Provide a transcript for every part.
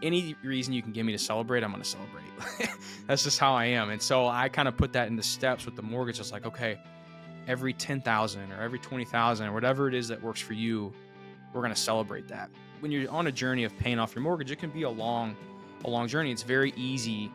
any reason you can give me to celebrate, I'm going to celebrate. That's just how I am. And so I kind of put that into steps with the mortgage. It's like, okay, every 10,000 or every 20,000 or whatever it is that works for you, we're going to celebrate that. When you're on a journey of paying off your mortgage, it can be a long journey. It's very easy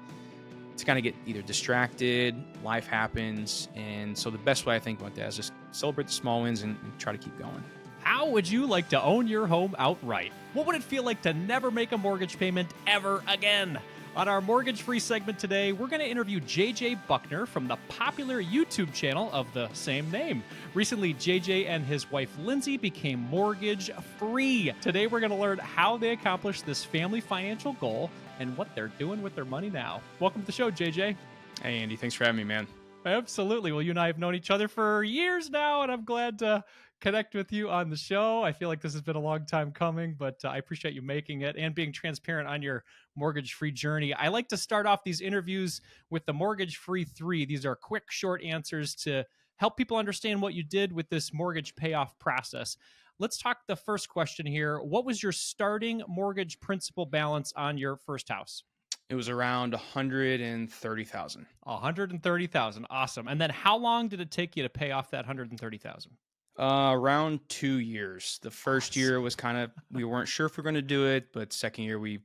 to kind of get either distracted, life happens. And so the best way I think about that is just celebrate the small wins and try to keep going. How would you like to own your home outright? What would it feel like to never make a mortgage payment ever again? On our mortgage-free segment today, we're going to interview JJ Buckner from the popular YouTube channel of the same name. Recently, JJ and his wife Lindsay became mortgage-free. Today, we're going to learn how they accomplished this family financial goal and what they're doing with their money now. Welcome to the show, JJ. Hey, Andy, thanks for having me, man. Absolutely. Well, you and I have known each other for years now, and I'm glad to connect with you on the show. I feel like this has been a long time coming, but I appreciate you making it and being transparent on your mortgage-free journey. I like to start off these interviews with the mortgage-free 3. These are quick, short answers to help people understand what you did with this mortgage payoff process. Let's talk the first question here. What was your starting mortgage principal balance on your first house? It was around 130,000. 130,000. Awesome. And then how long did it take you to pay off that 130,000? Around 2 years. The first year was kind of, we weren't sure if we are going to do it, but second year we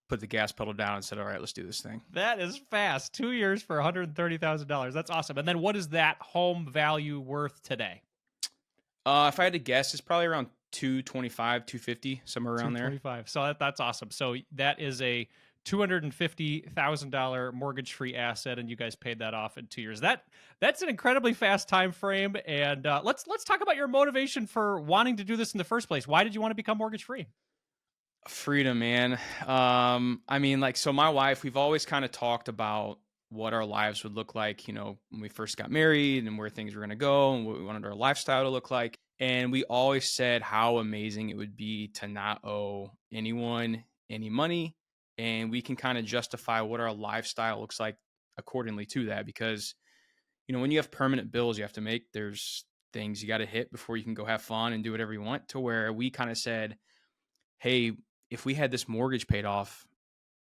put the gas pedal down and said, all right, let's do this thing. That is fast. 2 years for $130,000. That's awesome. And then what is that home value worth today? If I had to guess, it's probably around 225, 250, somewhere around there. 225. So that's awesome. So that is a $250,000 mortgage-free asset, and you guys paid that off in 2 years. That's an incredibly fast time frame. And let's talk about your motivation for wanting to do this in the first place. Why did you want to become mortgage-free? Freedom, man. I mean, like, so my wife, we've always kind of talked about what our lives would look like, you know, when we first got married and where things were going to go and what we wanted our lifestyle to look like. And we always said how amazing it would be to not owe anyone any money. And we can kind of justify what our lifestyle looks like accordingly to that. Because, you know, when you have permanent bills you have to make, there's things you got to hit before you can go have fun and do whatever you want. To where we kind of said, hey, if we had this mortgage paid off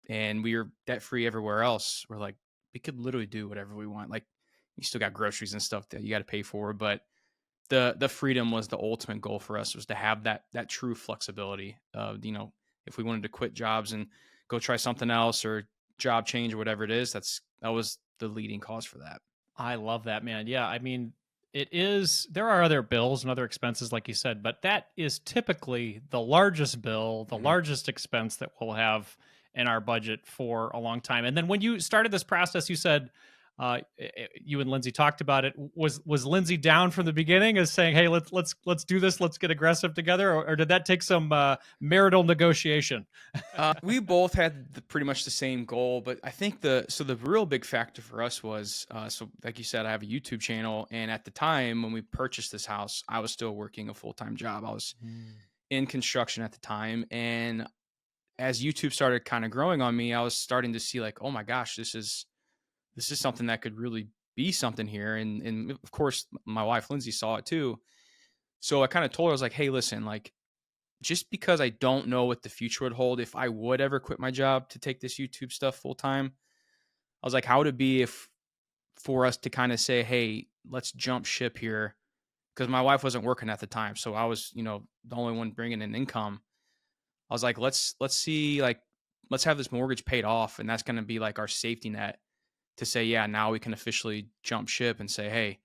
and we were debt free everywhere else, we're like, we could literally do whatever we want. Like, you still got groceries and stuff that you got to pay for, but the freedom was the ultimate goal for us, was to have that true flexibility of, you know, if we wanted to quit jobs and go try something else or job change or whatever it is, that was the leading cause for that. I love that, man. Yeah. I mean, there are other bills and other expenses, like you said, but that is typically the largest bill, the largest expense that we'll have in our budget for a long time. And then when you started this process, you said, you and Lindsay talked about it. Was Lindsay down from the beginning as saying, hey, let's do this, let's get aggressive together? Or did that take some marital negotiation? We both had pretty much the same goal, but I think the real big factor for us was, so like you said, I have a YouTube channel. And at the time when we purchased this house, I was still working a full-time job. I was in construction at the time. And as YouTube started kind of growing on me, I was starting to see like, oh my gosh, this is something that could really be something here. And of course my wife, Lindsay, saw it too. So I kind of told her, I was like, hey, listen, like, just because I don't know what the future would hold, if I would ever quit my job to take this YouTube stuff full time, I was like, how would it be for us to kind of say, hey, let's jump ship here? Because my wife wasn't working at the time. So I was, you know, the only one bringing in income. I was like, let's see, like, let's have this mortgage paid off. And that's going to be like our safety net to say, yeah, now we can officially jump ship and say, hey,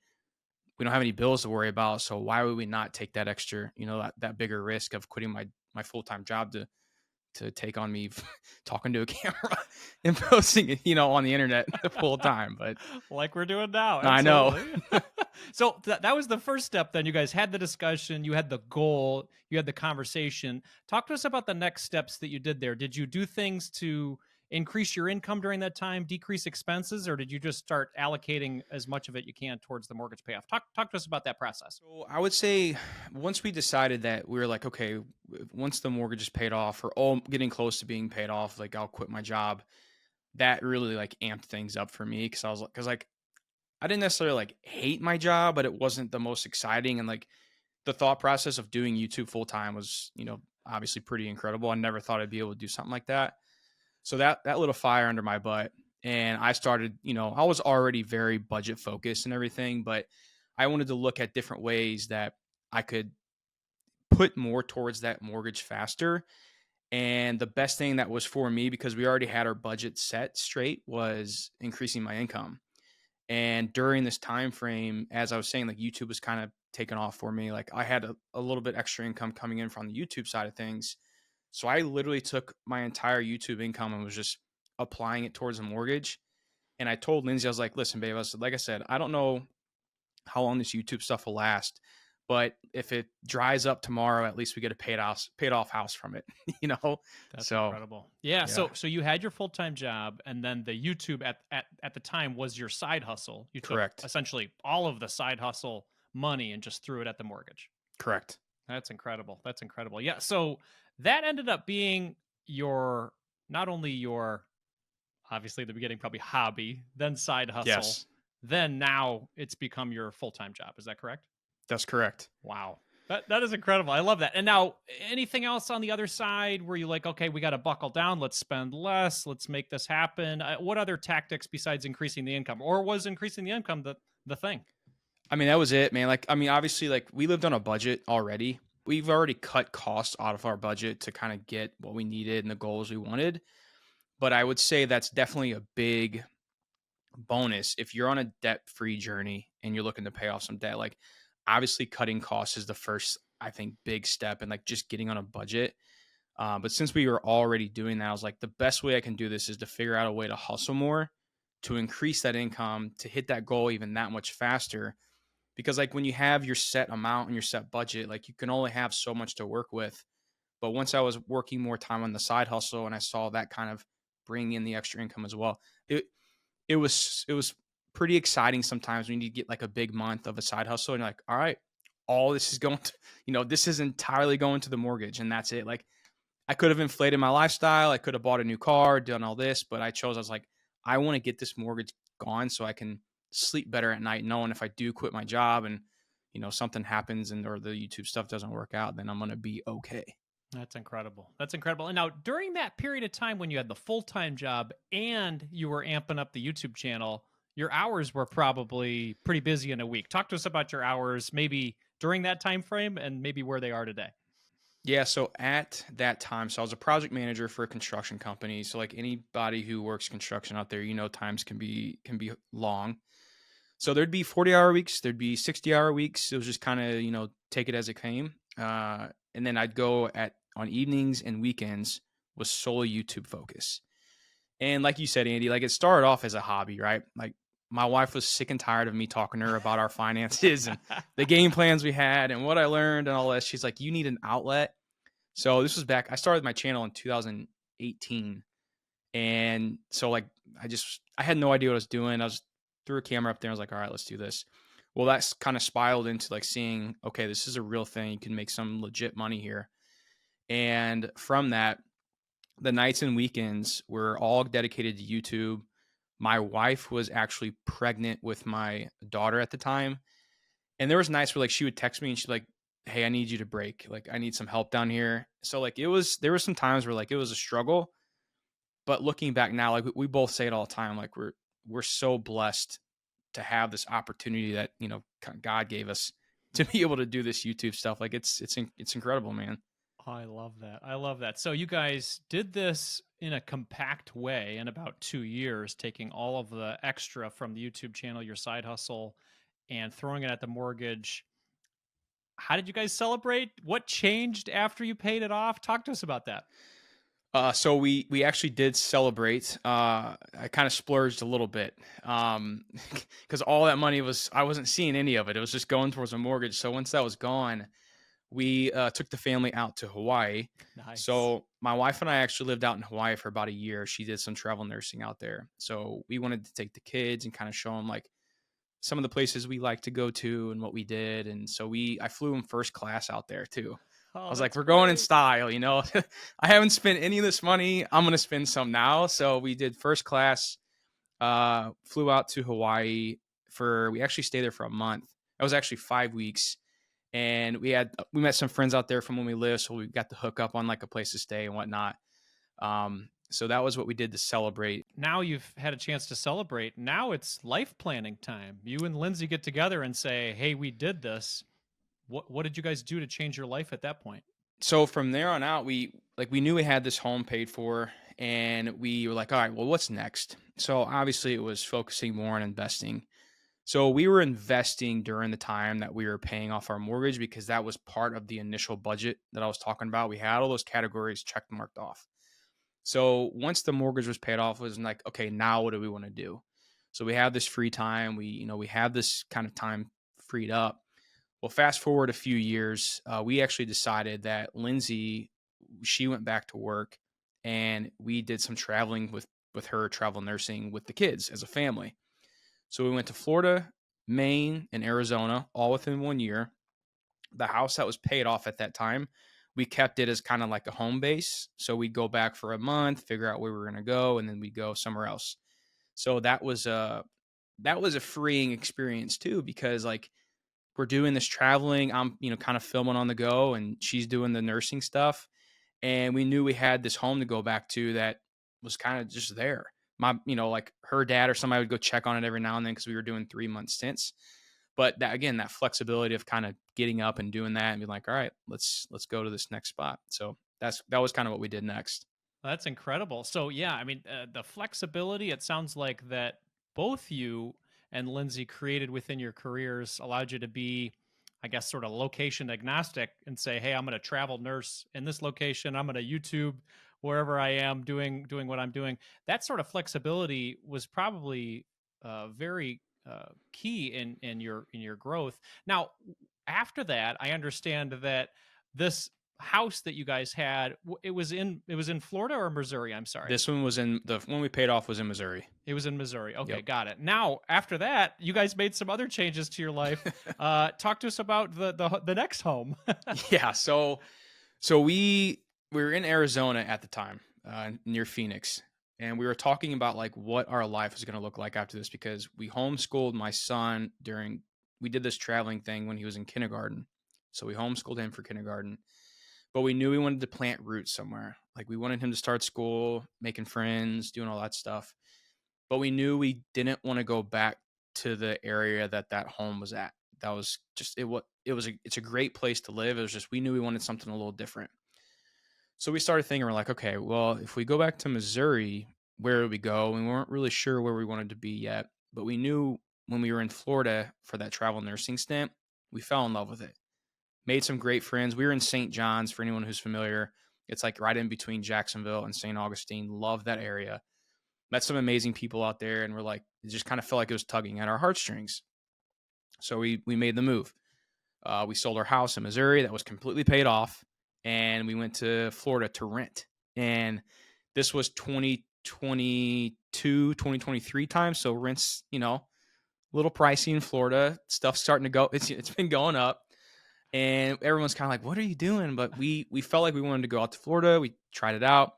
we don't have any bills to worry about. So why would we not take that extra, you know, that bigger risk of quitting my full-time job to take on me talking to a camera and posting it, you know, on the internet full time. But like we're doing now. I know. So that was the first step. Then you guys had the discussion, you had the goal, you had the conversation. Talk to us about the next steps that you did there. Did you do things to increase your income during that time, decrease expenses, or did you just start allocating as much of it you can towards the mortgage payoff? Talk to us about that process. So I would say once we decided that, we were like, okay, once the mortgage is paid off or getting close to being paid off, like, I'll quit my job. That really like amped things up for me. Cause I didn't necessarily like hate my job, but it wasn't the most exciting. And like the thought process of doing YouTube full time was, you know, obviously pretty incredible. I never thought I'd be able to do something like that. So that lit a fire under my butt. And I started, I was already very budget focused and everything, but I wanted to look at different ways that I could put more towards that mortgage faster. And the best thing that was for me, because we already had our budget set straight, was increasing my income. And during this time frame, as I was saying, like YouTube was kind of taking off for me. Like I had a little bit extra income coming in from the YouTube side of things. So I literally took my entire YouTube income and was just applying it towards a mortgage. And I told Lindsay, I was like, listen, babe, like I said, I don't know how long this YouTube stuff will last, but if it dries up tomorrow, at least we get a paid off house from it, you know? That's So incredible. Yeah. yeah, So you had your full time job, and then the YouTube at the time was your side hustle. You took correct. essentially all of the side hustle money and just threw it at the mortgage. Correct. That's incredible. That's incredible. Yeah. So that ended up being your not only your obviously at the beginning probably hobby, then side hustle, Yes, then now it's become your full time job. Is that correct? that's correct. Wow. That is incredible. I love that. And now, anything else on the other side where you like, okay, we got to buckle down. Let's spend less. Let's make this happen. What other tactics besides increasing the income, or was increasing the income the thing? I mean, that was it, man. Like, I mean, obviously, like we lived on a budget already. We've already cut costs out of our budget to kind of get what we needed and the goals we wanted. But I would say that's definitely a big bonus if you're on a debt-free journey and you're looking to pay off some debt. Like, obviously, cutting costs is the first, I think, big step, and like just getting on a budget. But since we were already doing that, I was like, the best way I can do this is to figure out a way to hustle more, to increase that income, to hit that goal even that much faster. Because like when you have your set amount and your set budget, like you can only have so much to work with. But once I was working more time on the side hustle and I saw that kind of bring in the extra income as well, it was pretty exciting sometimes when you get like a big month of a side hustle and you're like, all right, all this is going to, this is entirely going to the mortgage and that's it. Like I could have inflated my lifestyle. I could have bought a new car, done all this, but I was like, I want to get this mortgage gone so I can sleep better at night, knowing if I do quit my job and, something happens or the YouTube stuff doesn't work out, then I'm going to be okay. That's incredible. That's incredible. And now, during that period of time when you had the full time job and you were amping up the YouTube channel, your hours were probably pretty busy in a week. Talk to us about your hours, maybe during that time frame, and maybe where they are today. Yeah, so at that time, so I was a project manager for a construction company. So like anybody who works construction out there, times can be long. So there'd be 40-hour weeks, there'd be 60-hour weeks. It was just kind of, take it as it came. And then I'd go on evenings and weekends with solely YouTube focus. And like you said, Andy, like it started off as a hobby, right? Like my wife was sick and tired of me talking to her about our finances and the game plans we had and what I learned and all this. She's like, you need an outlet. So this was I started my channel in 2018. And so like, I had no idea what I was doing. I was threw a camera up there. I was like, all right, let's do this. Well, that's kind of spiraled into like seeing, okay, this is a real thing. You can make some legit money here. And from that, the nights and weekends were all dedicated to YouTube. My wife was actually pregnant with my daughter at the time. And there was nights where like she would text me and she'd like, hey, I need you to break. Like I need some help down here. So like there was some times where like it was a struggle. But looking back now, like we both say it all the time, like we're so blessed to have this opportunity that, God gave us to be able to do this YouTube stuff. Like it's incredible, man. I love that. I love that. So you guys did this in a compact way in about 2 years, taking all of the extra from the YouTube channel, your side hustle, and throwing it at the mortgage. How did you guys celebrate? What changed after you paid it off? Talk to us about that. So we actually did celebrate. I kind of splurged a little bit because all that money I wasn't seeing any of it. It was just going towards a mortgage. So once that was gone, we took the family out to Hawaii. Nice. So my wife and I actually lived out in Hawaii for about a year. She did some travel nursing out there. So we wanted to take the kids and kind of show them like some of the places we like to go to and what we did. And so I flew them first class out there too. I was like, we're going in style, I haven't spent any of this money. I'm going to spend some now. So we did first class, flew out to Hawaii we actually stayed there for a month. That was actually 5 weeks. and we met some friends out there from when we lived, so we got to hook up on like a place to stay and whatnot. So that was what we did to celebrate. Now you've had a chance to celebrate. Now it's life planning time. You and Lindsay get together and say, "Hey, we did this." What did you guys do to change your life at that point? So from there on out, we knew we had this home paid for, and we were like, all right, well, what's next? So obviously it was focusing more on investing. So we were investing during the time that we were paying off our mortgage because that was part of the initial budget that I was talking about. We had all those categories check marked off. So once the mortgage was paid off, it was like, okay, now what do we want to do? So we have this free time. We have this kind of time freed up. Well, fast forward a few years, we actually decided that Lindsay, she went back to work, and we did some traveling with her, travel nursing with the kids as a family. So we went to Florida, Maine, and Arizona, all within 1 year. The house that was paid off at that time, we kept it as kind of like a home base. So we'd go back for a month, figure out where we were going to go, and then we'd go somewhere else. So that was a freeing experience too, because like we're doing this traveling. I'm, kind of filming on the go, and she's doing the nursing stuff. And we knew we had this home to go back to that was kind of just there. Like her dad or somebody would go check on it every now and then because we were doing 3 month stints. But that, again, that flexibility of kind of getting up and doing that and being like, all right, let's go to this next spot. So that was kind of what we did next. That's incredible. So yeah, I mean, the flexibility. It sounds like that both you and Lindsay created within your careers allowed you to be, I guess, sort of location agnostic and say, "Hey, I'm going to travel nurse in this location. I'm going to YouTube wherever I am doing what I'm doing." That sort of flexibility was probably very key in your growth. Now, after that, I understand that this house that you guys had, it was in Florida or Missouri? I'm sorry. This one was the one we paid off was in Missouri. It was in Missouri. Okay, Yep. got it. Now, after that, you guys made some other changes to your life. Talk to us about the next home. Yeah. So we were in Arizona at the time, near Phoenix, and we were talking about like what our life was going to look like after this because we homeschooled my son we did this traveling thing when he was in kindergarten. So we homeschooled him for kindergarten, but we knew we wanted to plant roots somewhere. Like we wanted him to start school, making friends, doing all that stuff. But we knew we didn't want to go back to the area that home was at. That was just it's a great place to live. It was just we knew we wanted something a little different. So we started thinking, we're like, okay, well, if we go back to Missouri, where would we go? We weren't really sure where we wanted to be yet, but we knew when we were in Florida for that travel nursing stint, we fell in love with it. Made some great friends. We were in St. John's, for anyone who's familiar. It's like right in between Jacksonville and St. Augustine. Love that area. Met some amazing people out there, and we're like, it just kind of felt like it was tugging at our heartstrings. So we made the move. We sold our house in Missouri that was completely paid off, and we went to Florida to rent. And this was 2022, 2023 time. So rent's, a little pricey in Florida. Stuff's starting to go. It's been going up. And everyone's kind of like, what are you doing? But we felt like we wanted to go out to Florida. We tried it out.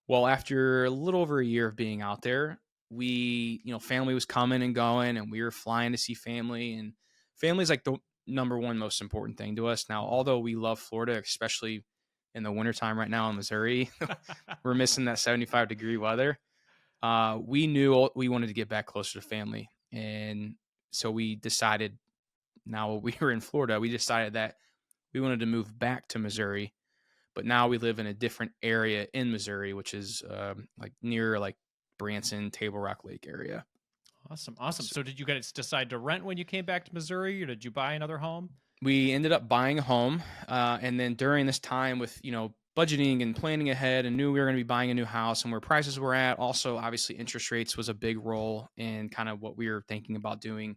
Well, after a little over a year of being out there, family was coming and going, and we were flying to see family. And family is like the number one most important thing to us. Now, although we love Florida, especially in the wintertime right now in Missouri, we're missing that 75-degree weather. We knew we wanted to get back closer to family. And so we decided, now we were in Florida, we decided that we wanted to move back to Missouri. But now we live in a different area in Missouri, which is like near like Branson, Table Rock Lake area. Awesome. So did you guys decide to rent when you came back to Missouri, or did you buy another home? We ended up buying a home. And then during this time with, budgeting and planning ahead, and knew we were going to be buying a new house and where prices were at. Also, obviously, interest rates was a big role in kind of what we were thinking about doing.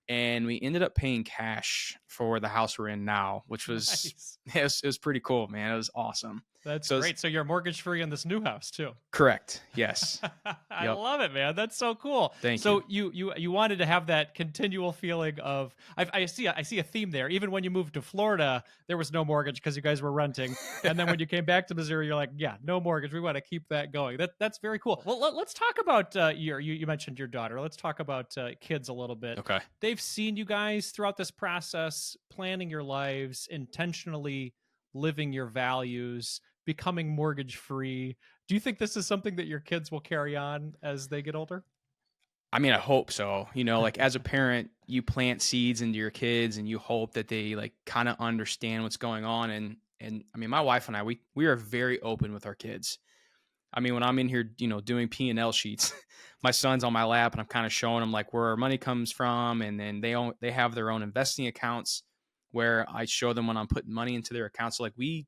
And we ended up paying cash for the house we're in now, which was Nice. it was pretty cool, man. It was awesome. That's So great. So you're mortgage free in this new house too. correct. Yes. I Yep. love it, man. That's so cool. Thank you. So you wanted to have that continual feeling of I see a theme there. Even when you moved to Florida, there was no mortgage because you guys were renting, and then when you came back to Missouri, you're like, yeah, no mortgage. We want to keep that going. That's very cool. Well, let's talk about you mentioned your daughter. Let's talk about kids a little bit. Okay. They've seen you guys throughout this process, planning your lives, intentionally living your values, becoming mortgage free. Do you think this is something that your kids will carry on as they get older? I mean, I hope so. Like as a parent, you plant seeds into your kids and you hope that they like kind of understand what's going on. And I mean, my wife and I, we are very open with our kids. I mean, when I'm in here, doing P&L sheets, my son's on my lap and I'm kind of showing them like where our money comes from. And then they have their own investing accounts where I show them when I'm putting money into their accounts. So like we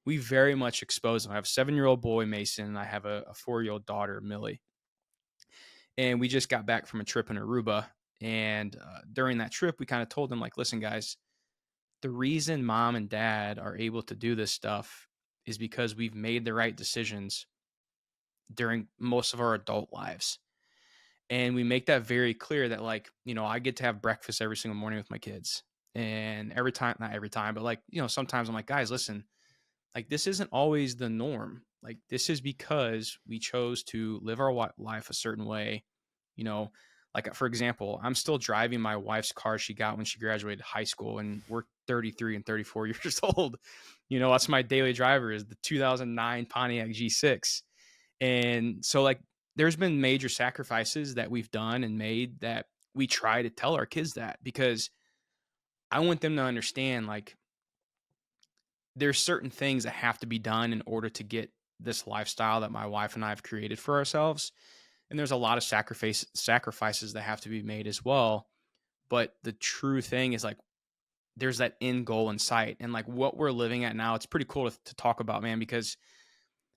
very much expose them. I have a 7-year-old boy, Mason, and I have a 4-year-old daughter, Millie. And we just got back from a trip in Aruba. And during that trip, we kind of told them like, listen, guys, the reason mom and dad are able to do this stuff is because we've made the right decisions during most of our adult lives. And we make that very clear that like, I get to have breakfast every single morning with my kids. And every time, not every time, but like, sometimes I'm like, guys, listen, like this isn't always the norm. Like this is because we chose to live our life a certain way. You know, like for example, I'm still driving my wife's car she got when she graduated high school, and we're 33 and 34 years old. That's my daily driver is the 2009 Pontiac G6. And so like there's been major sacrifices that we've done and made that we try to tell our kids that, because I want them to understand like there's certain things that have to be done in order to get this lifestyle that my wife and I have created for ourselves. And there's a lot of sacrifices that have to be made as well. But the true thing is like there's that end goal in sight, and like what we're living at now, it's pretty cool to talk about, man, because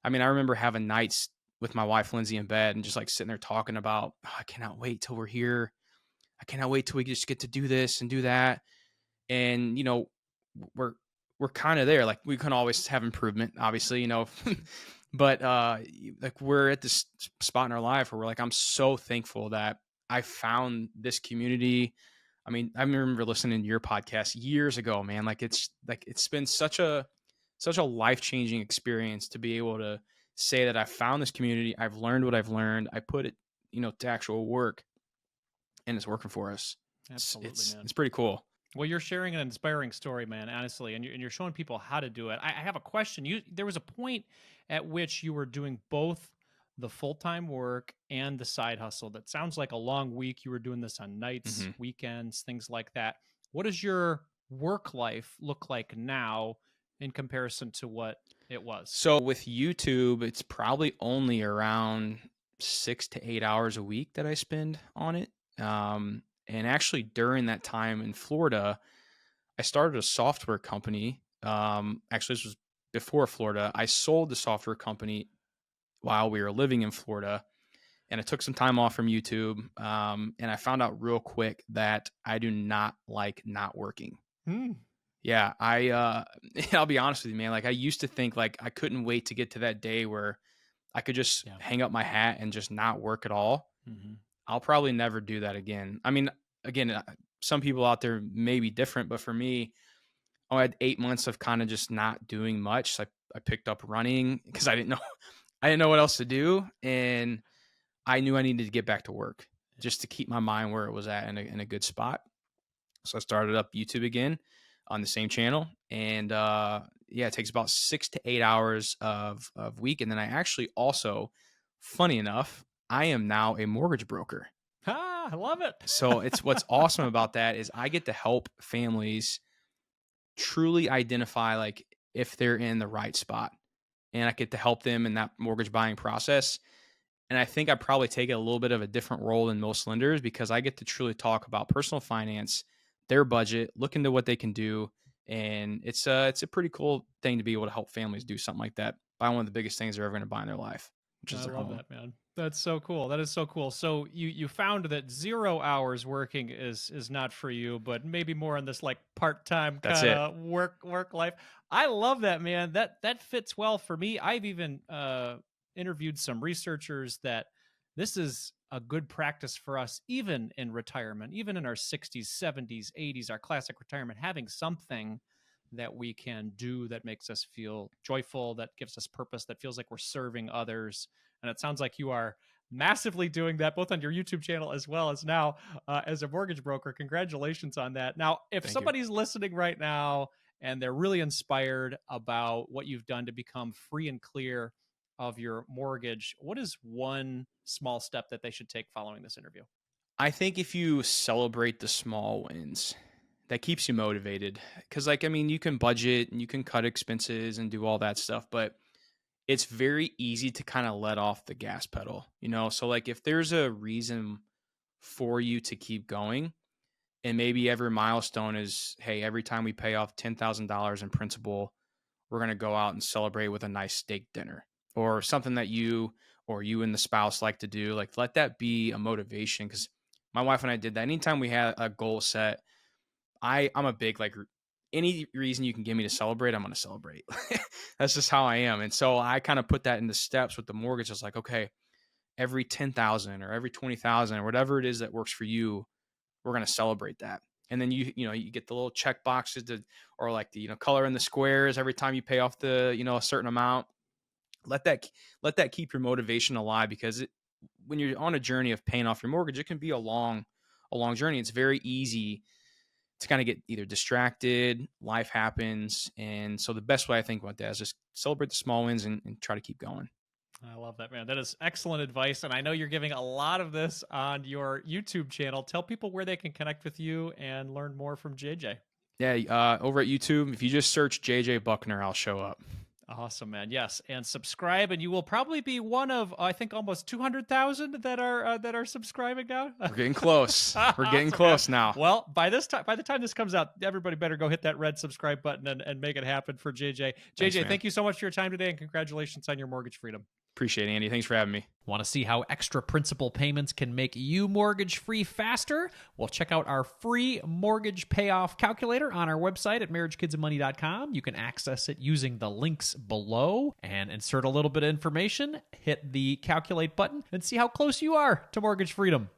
I mean, I remember having nights with my wife, Lindsay, in bed and just like sitting there talking about, oh, I cannot wait till we're here. I cannot wait till we just get to do this and do that. And, we're, we're kind of there. Like we can always have improvement, obviously, but like we're at this spot in our life where we're like, I'm so thankful that I found this community. I mean, I remember listening to your podcast years ago, man. It's been such a life-changing experience to be able to say that I found this community. I've learned what I've learned. I put it, to actual work, and it's working for us. Absolutely, man. It's pretty cool. Well, you're sharing an inspiring story, man, honestly, and you're showing people how to do it. I have a question. There was a point at which you were doing both the full-time work and the side hustle. That sounds like a long week. You were doing this on nights, weekends, things like that. What does your work life look like now in comparison to what it was? So with YouTube, it's probably only around 6 to 8 hours a week that I spend on it. And actually during that time in Florida, I started a software company. Actually, this was before Florida. I sold the software company while we were living in Florida, and I took some time off from YouTube. And I found out real quick that I do not like not working. Yeah, I'll be honest with you, man. Like I used to think like I couldn't wait to get to that day where I could just hang up my hat and just not work at all. I'll probably never do that again. I mean, again, some people out there may be different, but for me, I had 8 months of kind of just not doing much. So I picked up running because I didn't know what else to do, and I knew I needed to get back to work just to keep my mind where it was at in a good spot. So I started up YouTube again on the same channel, and it takes about 6 to 8 hours of week, and then I actually also, funny enough, I am now a mortgage broker. I love it. So it's what's awesome about that is I get to help families truly identify like if they're in the right spot, and I get to help them in that mortgage buying process. And I think I probably take a little bit of a different role than most lenders because I get to truly talk about personal finance, their budget, look into what they can do. And it's a pretty cool thing to be able to help families do something like that, buy one of the biggest things they're ever going to buy in their life, which is I their love home. that, man. That's so cool. That is so cool. So you found that 0 hours working is not for you, but maybe more on this like part-time kind of work life. I love that, man. That fits well for me. I've even interviewed some researchers that this is a good practice for us, even in retirement, even in our 60s, 70s, 80s, our classic retirement, having something that we can do that makes us feel joyful, that gives us purpose, that feels like we're serving others. And it sounds like you are massively doing that, both on your YouTube channel as well as now as a mortgage broker. Congratulations on that. Now, if Thank you. somebody's listening right now and they're really inspired about what you've done to become free and clear of your mortgage, what is one small step that they should take following this interview? I think if you celebrate the small wins, that keeps you motivated. Because, like, I mean, you can budget and you can cut expenses and do all that stuff, but it's very easy to kind of let off the gas pedal, you know? So, like, if there's a reason for you to keep going, and maybe every milestone is, hey, every time we pay off $10,000 in principal, we're going to go out and celebrate with a nice steak dinner or something that you or you and the spouse like to do. Like, let that be a motivation. Because my wife and I did that. Anytime we had a goal set, I'm a big, like, any reason you can give me to celebrate, I'm going to celebrate. That's just how I am. And so I kind of put that into steps with the mortgage. It's like, okay, every 10,000 or every 20,000 or whatever it is that works for you, we're going to celebrate that. And then you get the little check boxes or like the, color in the squares every time you pay off the, a certain amount. Let that keep your motivation alive, because when you're on a journey of paying off your mortgage, it can be a long journey. It's very easy to kind of get either distracted, life happens. And so the best way I think about that is just celebrate the small wins and try to keep going. I love that, man. That is excellent advice. And I know you're giving a lot of this on your YouTube channel. Tell people where they can connect with you and learn more from JJ. Yeah, over at YouTube, if you just search JJ Buckner, I'll show up. Awesome, man. Yes, and subscribe, and you will probably be one of, I think, almost 200,000 that are subscribing now. We're getting close. We're getting Awesome, close man. now. Well, by the time this comes out, everybody better go hit that red subscribe button and make it happen for JJ. Thanks, JJ, man. thank you so much for your time today, and congratulations on your mortgage freedom. Appreciate it, Andy. Thanks for having me. Want to see how extra principal payments can make you mortgage free faster? Well, check out our free mortgage payoff calculator on our website at marriagekidsandmoney.com. You can access it using the links below and insert a little bit of information, hit the calculate button, and see how close you are to mortgage freedom.